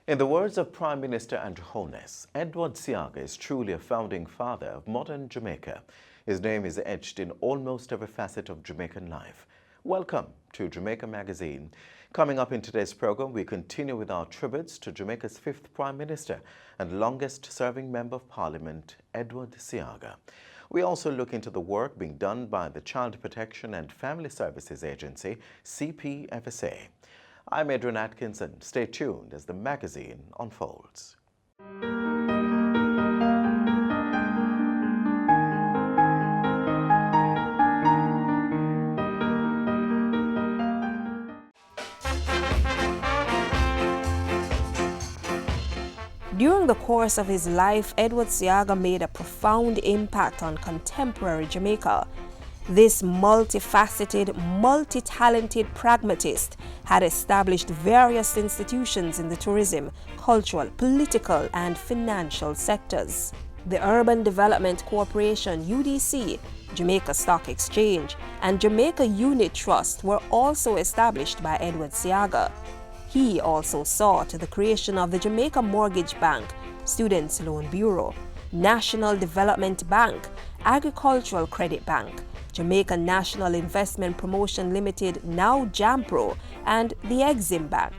In the words of Prime Minister Andrew Holness, Edward Seaga is truly a founding father of modern Jamaica. His name is etched in almost every facet of Jamaican life. Welcome to Jamaica Magazine. Coming up in today's program, we continue with our tributes to Jamaica's fifth Prime Minister and longest-serving Member of Parliament, Edward Seaga. We also look into the work being done by the Child Protection and Family Services Agency, CPFSA. I'm Adrian Atkinson. Stay tuned as the magazine unfolds. During the course of his life, Edward Seaga made a profound impact on contemporary Jamaica. This multifaceted, multi-talented pragmatist had established various institutions in the tourism, cultural, political, and financial sectors. The Urban Development Corporation, UDC, Jamaica Stock Exchange, and Jamaica Unit Trust were also established by Edward Seaga. He also saw to the creation of the Jamaica Mortgage Bank, Students' Loan Bureau, National Development Bank, Agricultural Credit Bank, Jamaica National Investment Promotion Limited, now JAMPRO, and the Exim Bank.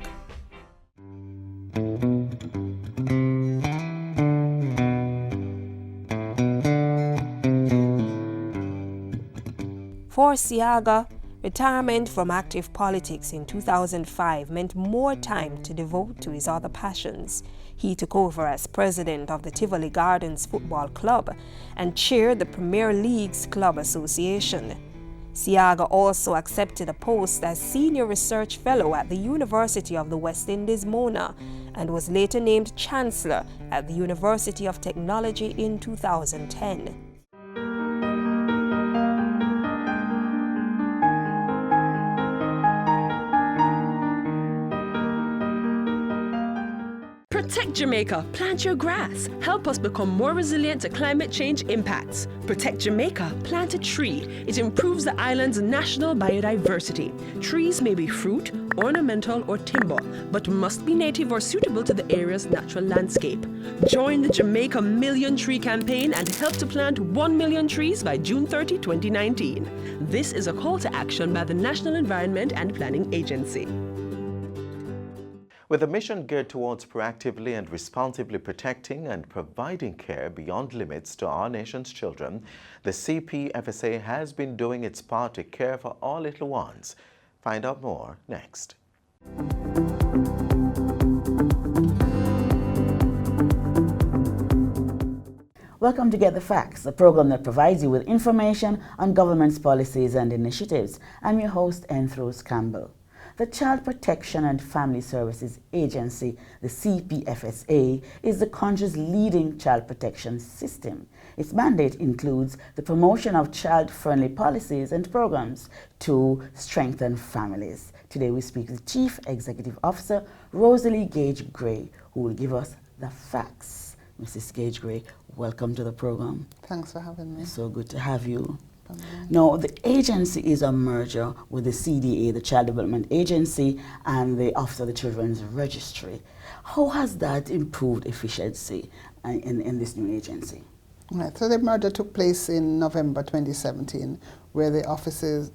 For Seaga, retirement from active politics in 2005 meant more time to devote to his other passions. He took over as president of the Tivoli Gardens Football Club and chaired the Premier League's Club Association. Seaga also accepted a post as Senior Research Fellow at the University of the West Indies, Mona, and was later named Chancellor at the University of Technology in 2010. Protect Jamaica, plant your grass. Help us become more resilient to climate change impacts. Protect Jamaica, plant a tree. It improves the island's national biodiversity. Trees may be fruit, ornamental, or timber, but must be native or suitable to the area's natural landscape. Join the Jamaica Million Tree Campaign and help to plant 1 million trees by June 30, 2019. This is a call to action by the National Environment and Planning Agency. With a mission geared towards proactively and responsibly protecting and providing care beyond limits to our nation's children, the CPFSA has been doing its part to care for our little ones. Find out more next. Welcome to Get the Facts, a program that provides you with information on government's policies and initiatives. I'm your host, Enthros Campbell. The Child Protection and Family Services Agency, the CPFSA, is the country's leading child protection system. Its mandate includes the promotion of child-friendly policies and programs to strengthen families. Today we speak with Chief Executive Officer Rosalie Gage-Gray, who will give us the facts. Mrs. Gage-Gray, welcome to the program. Thanks for having me. So good to have you. Now, the agency is a merger with the CDA, the Child Development Agency, and the Office of the Children's Registry. How has that improved efficiency in this new agency? Right, so the merger took place in November 2017, where the officers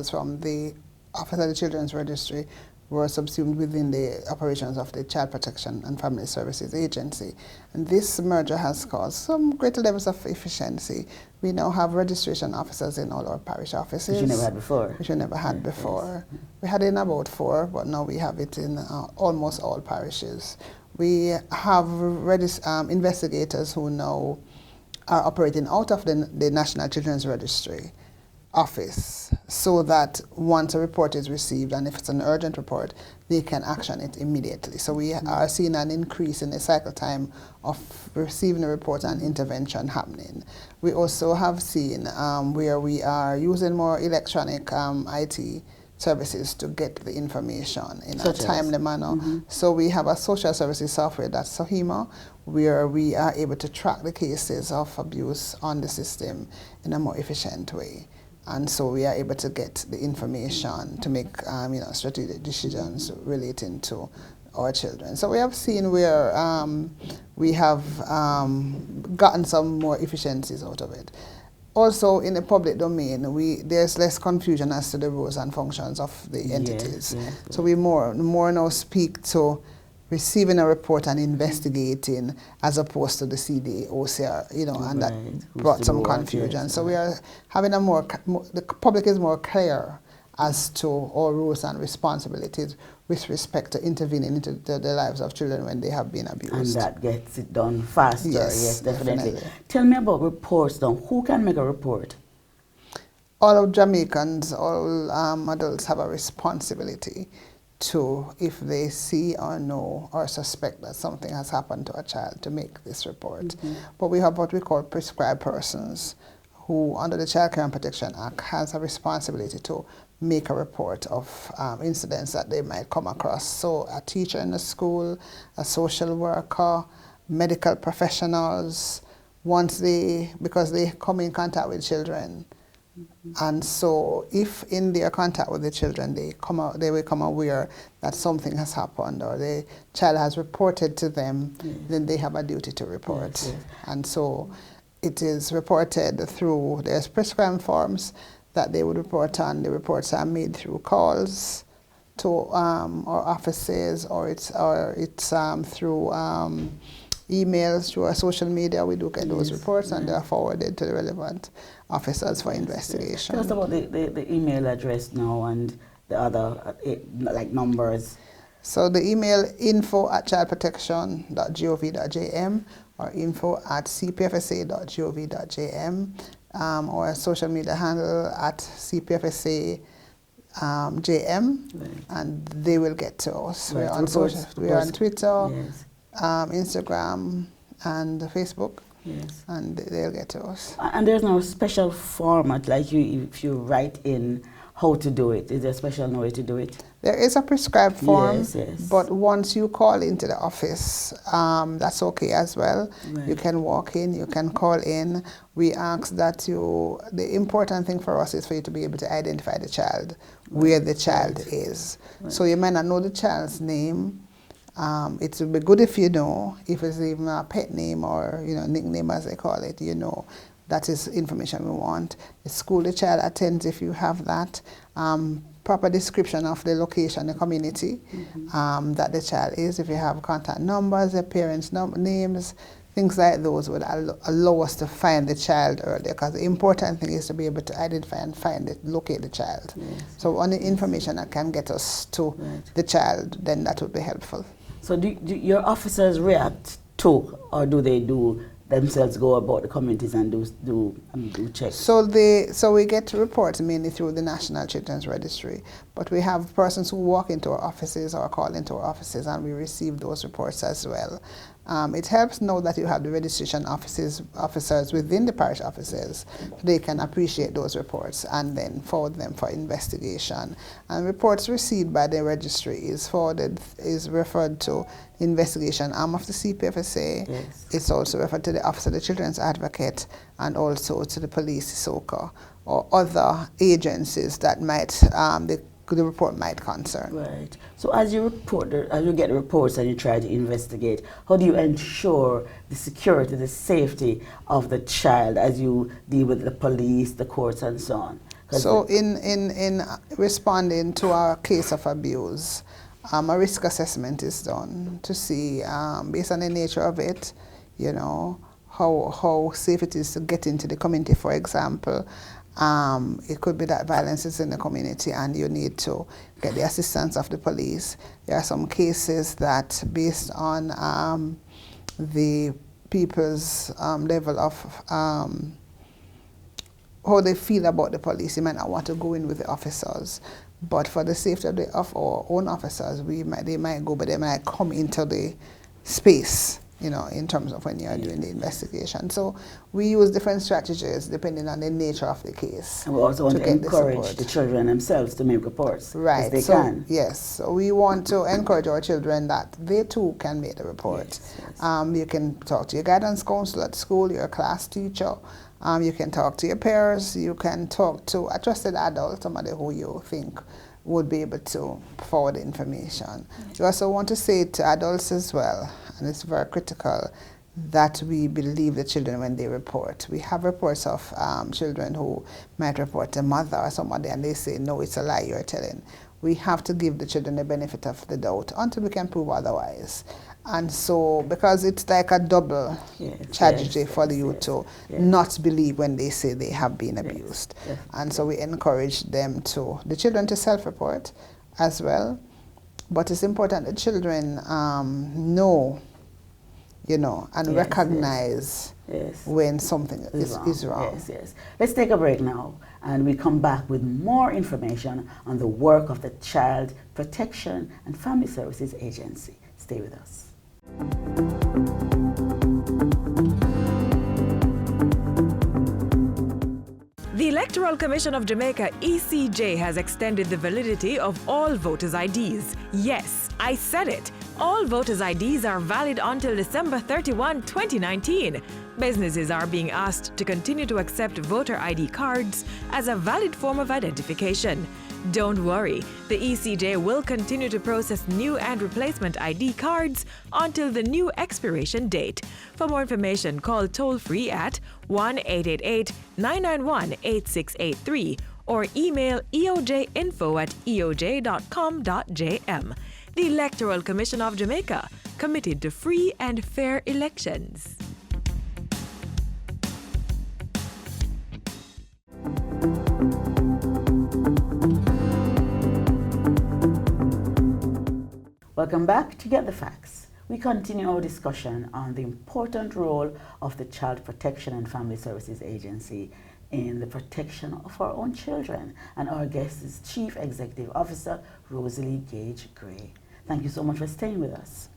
from the Office of the Children's Registry were subsumed within the operations of the Child Protection and Family Services Agency. And this merger has caused some greater levels of efficiency. We now have registration officers in all our parish offices. Which you never had before. Which we never had before. Yes. We had it in about 4, but now we have it in almost all parishes. We have investigators who now are operating out of the National Children's Registry office, so that once a report is received, and if it's an urgent report, they can action it immediately. So we are seeing an increase in the cycle time of receiving a report and intervention happening. We also have seen where we are using more electronic IT services to get the information in a timely manner. So we have a social services software, that's Sohima, where we are able to track the cases of abuse on the system in a more efficient way. And so we are able to get the information to make strategic decisions relating to our children. So we have seen where we have gotten some more efficiencies out of it. Also, in the public domain, there's less confusion as to the roles and functions of the entities. So we more now speak to receiving a report and investigating, as opposed to the CD, OCR, and that brought some confusion. So we are having the public is more clear as to our rules and responsibilities with respect to intervening into the lives of children when they have been abused. And that gets it done faster. Yes, definitely. Tell me about reports now. Who can make a report? All of Jamaicans, all adults have a responsibility to, if they see or know or suspect that something has happened to a child, to make this report. But we have what we call prescribed persons who, under the Child Care and Protection Act, has a responsibility to make a report of incidents that they might come across. So a teacher in the school, a social worker, medical professionals, because they come in contact with children. And so if in their contact with the children they become aware that something has happened or the child has reported to them, then they have a duty to report. And so it is reported through, there's prescribed forms that they would report on. The reports are made through calls to our offices, or it's through emails, through our social media. We do get those reports, and they are forwarded to the relevant officers for investigation. Tell us about the email address now and the other like numbers. So the email info@childprotection.gov.jm or info@cpfsa.gov.jm, or social media handle @cpfsa JM, and they will get to us. We're on social. We're on Twitter, Instagram, and Facebook. And they'll get to us. And there's no special format, like if you write in how to do it. Is there a special way to do it? There is a prescribed form, but once you call into the office, that's okay as well. You can walk in, you can call in. We ask that the important thing for us is for you to be able to identify the child, where the child is. So you might not know the child's name. It would be good if you know, if it's even a pet name or nickname as they call it, that is information we want. The school the child attends, if you have that. Proper description of the location, the community that the child is. If you have contact numbers, their parents' names, things like those would allow us to find the child earlier, because the important thing is to be able to identify and locate the child. So any information that can get us to the child, then that would be helpful. So do your officers react to, or do they themselves go about the communities and do checks? So we get reports mainly through the National Children's Registry, but we have persons who walk into our offices or call into our offices, and we receive those reports as well. It helps know that you have the registration officers within the parish offices. They can appreciate those reports and then forward them for investigation. And reports received by the registry is referred to investigation arm of the CPFSA. It's also referred to the Office of the Children's Advocate, and also to the police, Seaga, or other agencies that might the report might concern. Right. So as you get reports and you try to investigate, how do you ensure the security, the safety of the child as you deal with the police, the courts, and so on? So in responding to our case of abuse, a risk assessment is done to see, based on the nature of it, how safe it is to get into the community, for example. It could be that violence is in the community and you need to get the assistance of the police. There are some cases that, based on the people's level of how they feel about the police, you might not want to go in with the officers. But for the safety of our own officers, they might go, but they might come into the space, in terms of when you are doing the investigation. So we use different strategies depending on the nature of the case. And we also want to encourage the children themselves to make reports. Right. If they can. Yes. So we want to encourage our children that they too can make the report. You can talk to your guidance counselor at school, your class teacher. You can talk to your peers. You can talk to a trusted adult, somebody who you think would be able to forward the information. We also want to say to adults as well, and it's very critical, that we believe the children when they report. We have reports of children who might report a mother or somebody and they say, no, it's a lie you're telling. We have to give the children the benefit of the doubt until we can prove otherwise. And so, because it's like a double tragedy for the youth to not believe when they say they have been abused. And so we encourage them the children to self-report as well. But it's important that children know, and recognize when something is wrong. Let's take a break now, and we come back with more information on the work of the Child Protection and Family Services Agency. Stay with us. The Electoral Commission of Jamaica, ECJ, has extended the validity of all voters' IDs. Yes, I said it. All voters' IDs are valid until December 31, 2019. Businesses are being asked to continue to accept voter ID cards as a valid form of identification. Don't worry, the ECJ will continue to process new and replacement ID cards until the new expiration date. For more information, call toll-free at 1-888-991-8683 or email eojinfo@eoj.com.jm. The Electoral Commission of Jamaica, committed to free and fair elections. Welcome back to Get the Facts. We continue our discussion on the important role of the Child Protection and Family Services Agency in the protection of our own children. And our guest is Chief Executive Officer Rosalie Gage Gray. Thank you so much for staying with us.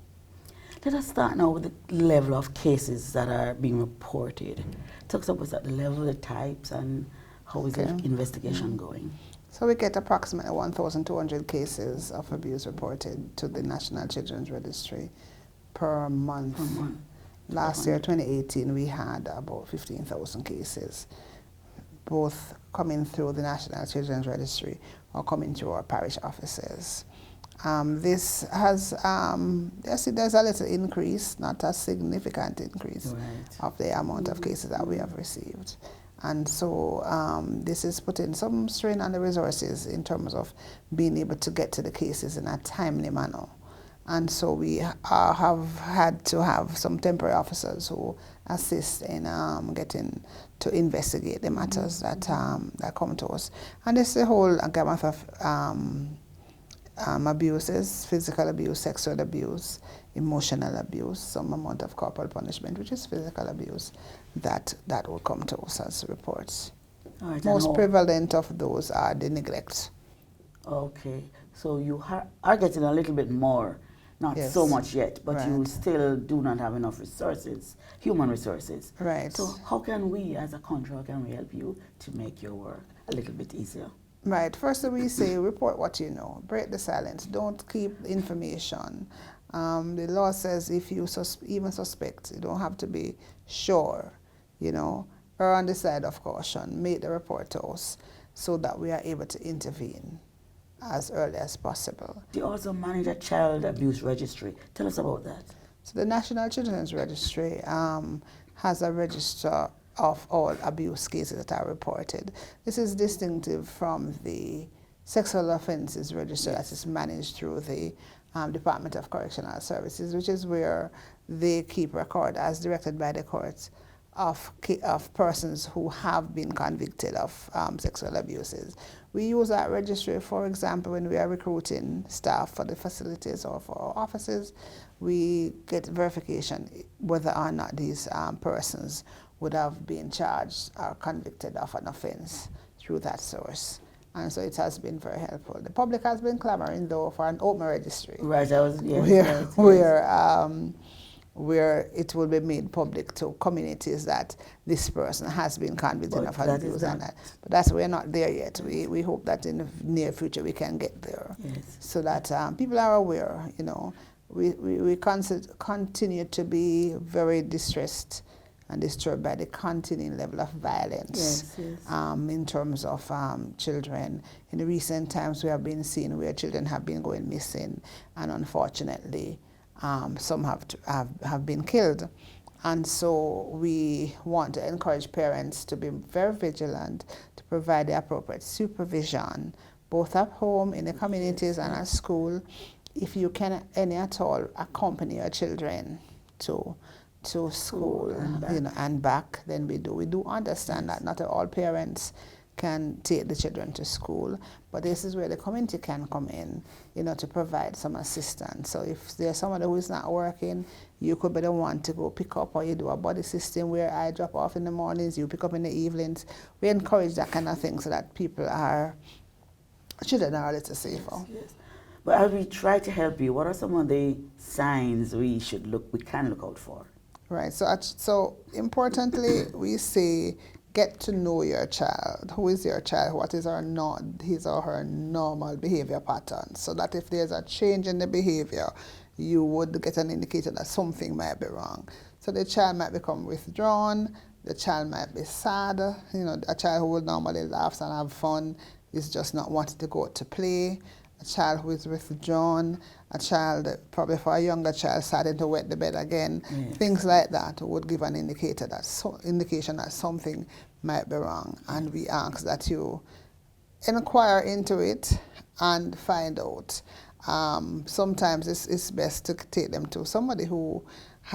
Let us start now with the level of cases that are being reported. Talk to us about the level, the types, and how is the investigation going? So we get approximately 1,200 cases of abuse reported to the National Children's Registry per month. Last year, 2018, we had about 15,000 cases, both coming through the National Children's Registry or coming through our parish offices. This has, there's a little increase, not a significant increase of the amount of cases that we have received. And so this is putting some strain on the resources in terms of being able to get to the cases in a timely manner. And so we have had to have some temporary officers who assist in getting to investigate the matters that come to us. And it's a whole gamut of abuses: physical abuse, sexual abuse, emotional abuse, some amount of corporal punishment, which is physical abuse, that will come to us as reports. Right, most prevalent of those are the neglect. Okay, so you are getting a little bit more, not so much yet, but you still do not have enough resources, human resources. Right. So how can we, as a country, how can we help you to make your work a little bit easier? Right. First, we say report what you know. Break the silence. Don't keep information. The law says if you even suspect, you don't have to be sure, err on the side of caution. Make the report to us so that we are able to intervene as early as possible. You also manage a child abuse registry. Tell us about that. So the National Children's Registry has a register of all abuse cases that are reported. This is distinctive from the sexual offences register that is managed through the Department of Correctional Services, which is where they keep record, as directed by the courts, of persons who have been convicted of sexual abuses. We use that registry, for example, when we are recruiting staff for the facilities or for our offices. We get verification whether or not these persons would have been charged or convicted of an offense through that source. And so it has been very helpful. The public has been clamoring, though, for an open registry. Right, where it will be made public to communities that this person has been convicted of abuse and that. But we're not there yet. We hope that in the near future we can get there, so that people are aware. We continue to be very distressed and disturbed by the continuing level of violence in terms of children. In the recent times, we have been seeing where children have been going missing, and unfortunately, some have been killed. And so we want to encourage parents to be very vigilant, to provide the appropriate supervision, both at home, in the communities, and at school. If you can, any at all, accompany your children to school and back, then we do. We do understand that not all parents can take the children to school, but this is where the community can come in, to provide some assistance. So if there's somebody who is not working, you could be the one to go pick up, or you do a buddy system where I drop off in the mornings, you pick up in the evenings. We encourage that kind of thing so that children are a little safer. Yes. But as we try to help you, what are some of the signs we can look out for? Right. So importantly, we say get to know your child. Who is your child? What is his or her normal behavior pattern? So that if there's a change in the behavior, you would get an indicator that something might be wrong. So the child might become withdrawn. The child might be sad. A child who would normally laugh and have fun is just not wanting to go out to play. A child who is withdrawn, a child, probably for a younger child, starting to wet the bed again. Yes. Things like that would give an indication that something might be wrong. And we ask that you inquire into it and find out. Sometimes it's best to take them to somebody who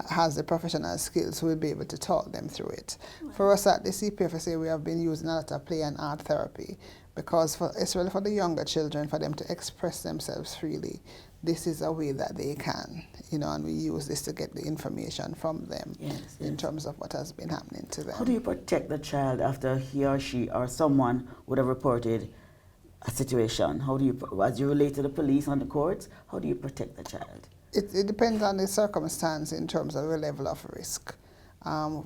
has the professional skills who will be able to talk them through it. Right. For us at the CPFSA, we have been using a lot of play and art therapy, because it's really for the younger children, for them to express themselves freely. This is a way that they can, and we use this to get the information from them in terms of what has been happening to them. How do you protect the child after he or she or someone would have reported a situation? How do you, as you relate to the police and the courts, how do you protect the child? It depends on the circumstance in terms of the level of risk.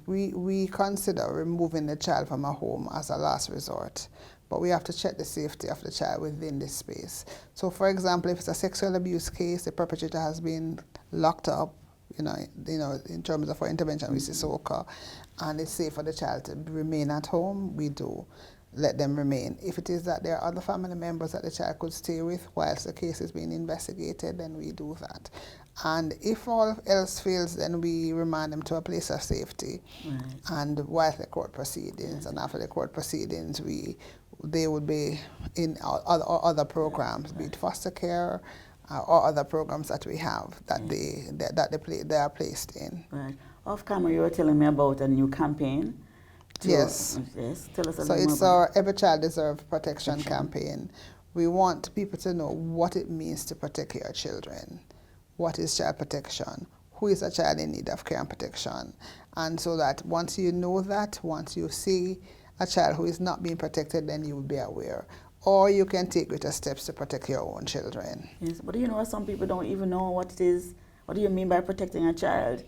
We consider removing the child from a home as a last resort, but we have to check the safety of the child within this space. So, for example, if it's a sexual abuse case, the perpetrator has been locked up, in terms of our intervention with Seaga, and it's safe for the child to remain at home, we do let them remain. If it is that there are other family members that the child could stay with whilst the case is being investigated, then we do that. And if all else fails, then we remand them to a place of safety. Right. And while the court proceedings, and after the court proceedings, they would be in other programs, be it foster care or other programs that we have that they are placed in. Right. Off camera, you were telling me about a new campaign. Yes. Tell us a little more. So it's our Every Child Deserves Protection campaign. We want people to know what it means to protect your children. What is child protection? Who is a child in need of care and protection? And so that once you know that, once you see a child who is not being protected, then you will be aware. Or you can take greater steps to protect your own children. Yes, but some people don't even know what it is. What do you mean by protecting a child?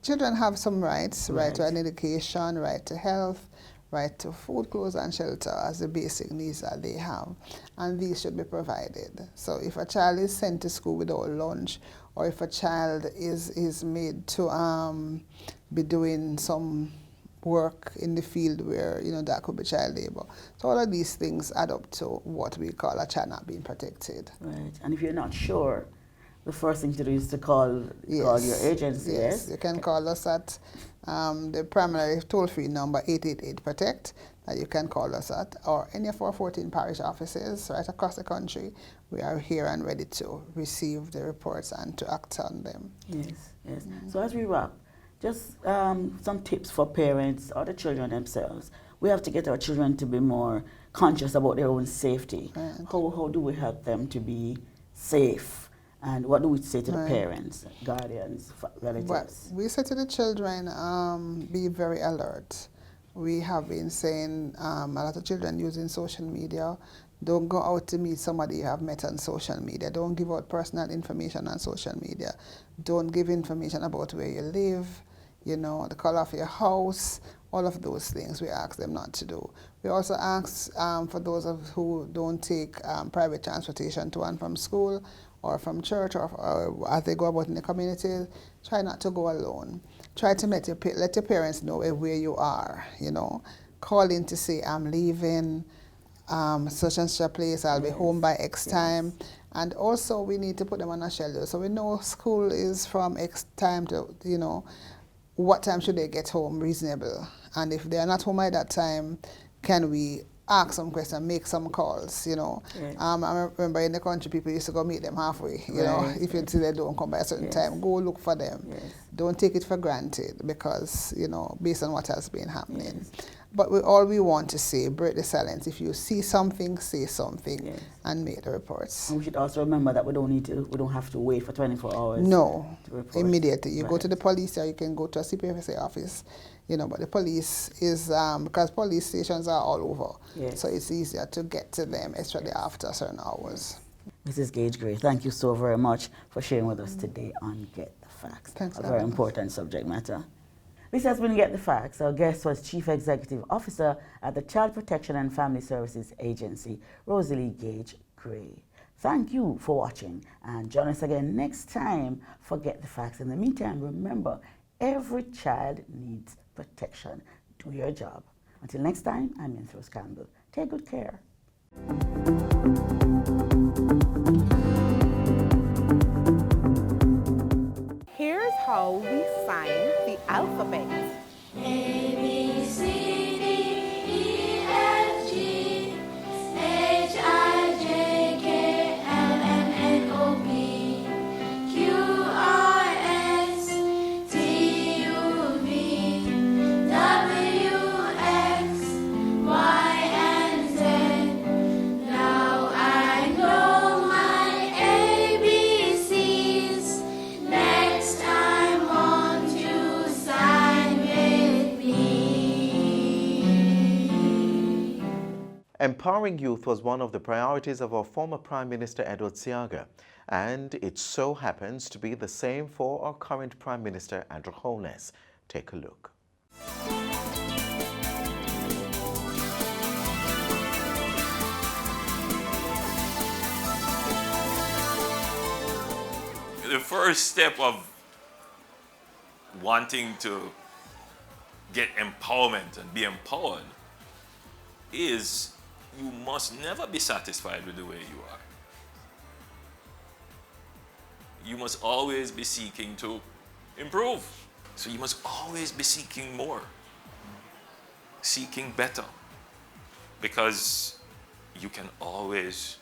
Children have some rights, right to an education, right to health, right to food, clothes, and shelter as the basic needs that they have. And these should be provided. So if a child is sent to school without lunch, or if a child is made to be doing some work in the field where, that could be child labor. So all of these things add up to what we call a child not being protected. Right. And if you're not sure, the first thing to do is to call your agency. Yes, you can call us at the primary toll-free number 888-PROTECT that you can call us at, or any of our 14 parish offices right across the country. We are here and ready to receive the reports and to act on them. Yes. Mm-hmm. So as we wrap, just some tips for parents or the children themselves. We have to get our children to be more conscious about their own safety. Right. How do we help them to be safe? And what do we say to the parents, guardians, relatives? Well, we say to the children, be very alert. We have been saying a lot of children using social media. Don't go out to meet somebody you have met on social media. Don't give out personal information on social media. Don't give information about where you live, the color of your house, all of those things we ask them not to do. We also ask for those who don't take private transportation to and from school, or from church, or as they go about in the community, try not to go alone. Try to let your parents know where you are, you know. Call in to say, I'm leaving such and such a place, I'll be home by X time. And also we need to put them on a schedule. So we know school is from X time to, you know, what time should they get home reasonable. And if they are not home at that time, can we ask some questions, make some calls, you know. Yes. I remember in the country, people used to go meet them halfway, you know. If you see they don't come by a certain time, go look for them. Yes. Don't take it for granted because, you know, based on what has been happening. Yes. But all we want to say, break the silence. If you see something, say something and make the reports. And we should also remember that we don't have to wait for 24 hours. No, immediately. You go to the police or you can go to a CPFSA office. You know, but the police is, because police stations are all over, so it's easier to get to them, especially after certain hours. Mrs. Gage-Gray, thank you so very much for sharing with us today on Get the Facts. Thanks. A very important subject matter. This has been Get the Facts. Our guest was Chief Executive Officer at the Child Protection and Family Services Agency, Rosalie Gage-Gray. Thank you for watching, and join us again next time for Get the Facts. In the meantime, remember, every child needs protection. Do your job. Until next time, I'm Rose Campbell. Take good care. Here's how we sign the alphabet. A, B, C, D, E, F, G, H, I, J, K, L, M, N, O, P, Q, R, S, T, U, V, W, X, Y, and Z. Now I know my ABCs. Next time, won't you sign with me? Empowering youth was one of the priorities of our former Prime Minister Edward Seaga, and it so happens to be the same for our current Prime Minister Andrew Holness. Take a look. The first step of wanting to get empowerment and be empowered is you must never be satisfied with the way you are. You must always be seeking to improve. So you must always be seeking more, seeking better, because you can always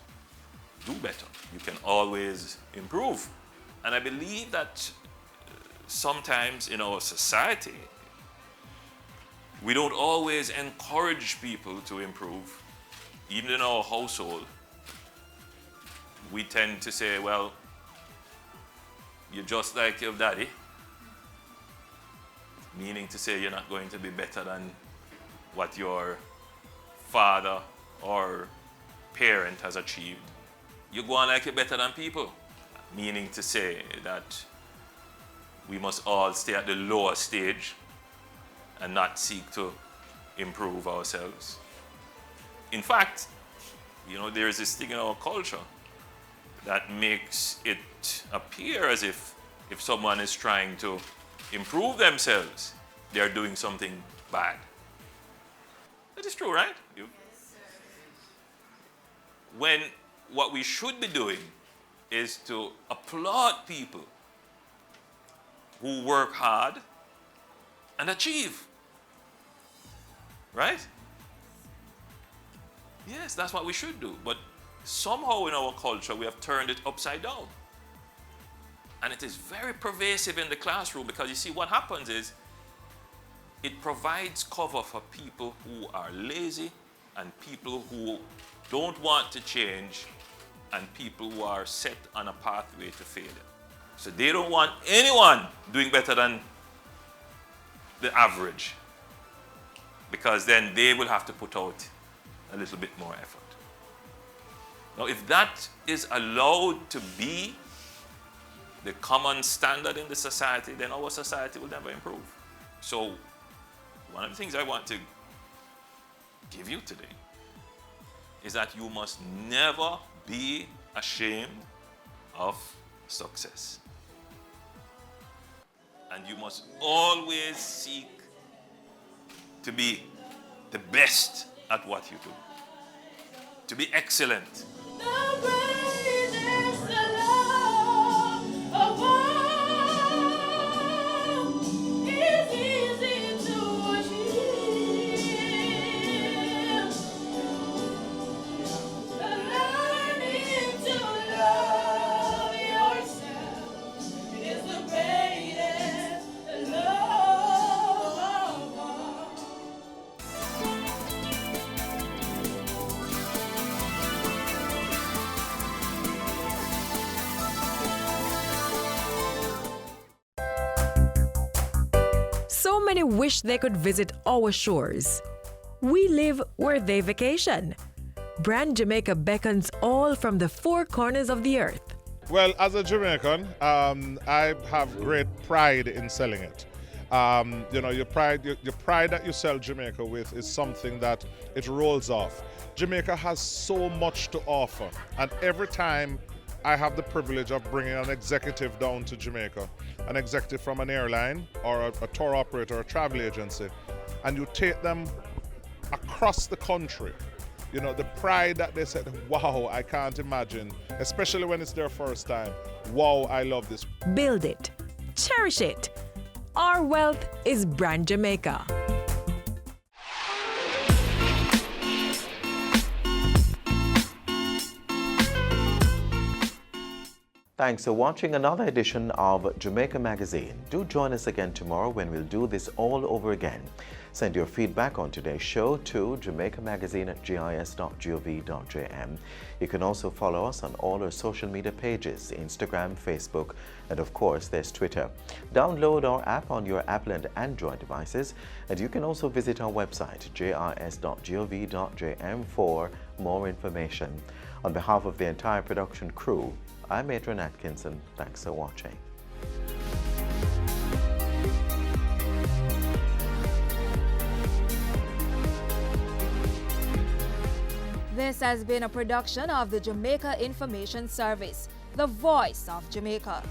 do better. You can always improve. And I believe that sometimes in our society, we don't always encourage people to improve. Even in our household, we tend to say, well, you're just like your daddy, meaning to say you're not going to be better than what your father or parent has achieved. You go on like you're better than people, meaning to say that we must all stay at the lower stage and not seek to improve ourselves. In fact, you know, there's this thing in our culture that makes it appear as if someone is trying to improve themselves, they're doing something bad. That is true, right? When what we should be doing is to applaud people who work hard and achieve. Right? Yes, that's what we should do. But somehow in our culture, we have turned it upside down. And it is very pervasive in the classroom because you see what happens is it provides cover for people who are lazy and people who don't want to change and people who are set on a pathway to failure. So they don't want anyone doing better than the average, because then they will have to put out a little bit more effort. Now, if that is allowed to be the common standard in the society, then our society will never improve. So, one of the things I want to give you today is that you must never be ashamed of success. And you must always seek to be the best at what you do, to be excellent. So many wish they could visit our shores. We live where they vacation. Brand Jamaica beckons all from the four corners of the earth. Well, as a Jamaican, I have great pride in selling it. Your pride that you sell Jamaica with is something that it rolls off. Jamaica has so much to offer, and every time I have the privilege of bringing an executive down to Jamaica, an executive from an airline or a tour operator or a travel agency, and you take them across the country, the pride that they said, wow, I can't imagine, especially when it's their first time. Wow, I love this. Build it. Cherish it. Our wealth is Brand Jamaica. Thanks for watching another edition of Jamaica Magazine. Do join us again tomorrow when we'll do this all over again. Send your feedback on today's show to jamaicamagazine@gis.gov.jm. You can also follow us on all our social media pages, Instagram, Facebook, and of course there's Twitter. Download our app on your Apple and Android devices, and you can also visit our website, jis.gov.jm, for more information. On behalf of the entire production crew, I'm Adrian Atkinson. Thanks for watching. This has been a production of the Jamaica Information Service, the voice of Jamaica.